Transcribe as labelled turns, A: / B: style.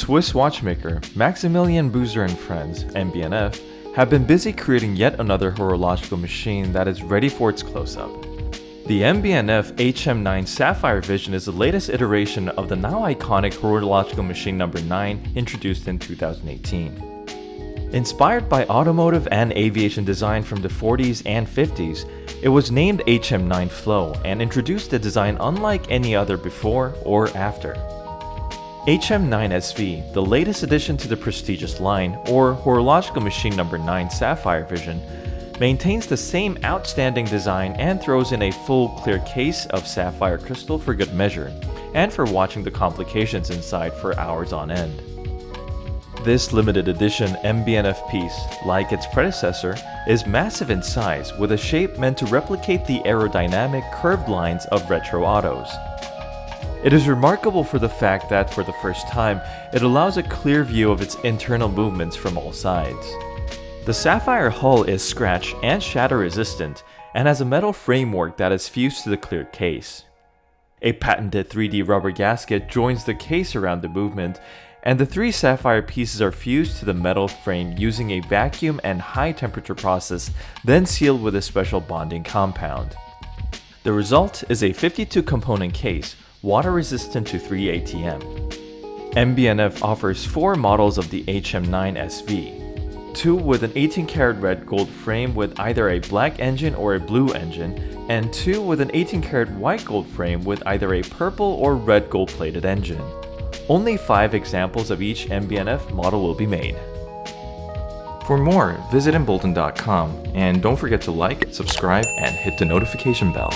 A: Swiss watchmaker Maximilian Büsser and Friends, MB&F, have been busy creating yet another horological machine that is ready for its close-up. The MB&F HM9 Sapphire Vision is the latest iteration of the now iconic Horological Machine No. 9 introduced in 2018. Inspired by automotive and aviation design from the 40s and 50s, it was named HM9 Flow and introduced a design unlike any other before or after. HM9 SV, the latest addition to the prestigious line, or Horological Machine No. 9 Sapphire Vision, maintains the same outstanding design and throws in a full clear case of sapphire crystal for good measure, and for watching the complications inside for hours on end. This limited edition MB&F piece, like its predecessor, is massive in size with a shape meant to replicate the aerodynamic curved lines of retro autos. It is remarkable for the fact that for the first time, it allows a clear view of its internal movements from all sides. The sapphire hull is scratch and shatter resistant and has a metal framework that is fused to the clear case. A patented 3D rubber gasket joins the case around the movement, and the three sapphire pieces are fused to the metal frame using a vacuum and high temperature process, then sealed with a special bonding compound. The result is a 52 component case, water resistant to 3 ATM. MB&F offers 4 models of the HM9 SV, 2 with an 18 karat red gold frame with either a black engine or a blue engine, and 2 with an 18 karat white gold frame with either a purple or red gold plated engine. Only 5 examples of each MB&F model will be made. For more, visit embolden.com and don't forget to like, subscribe, and hit the notification bell.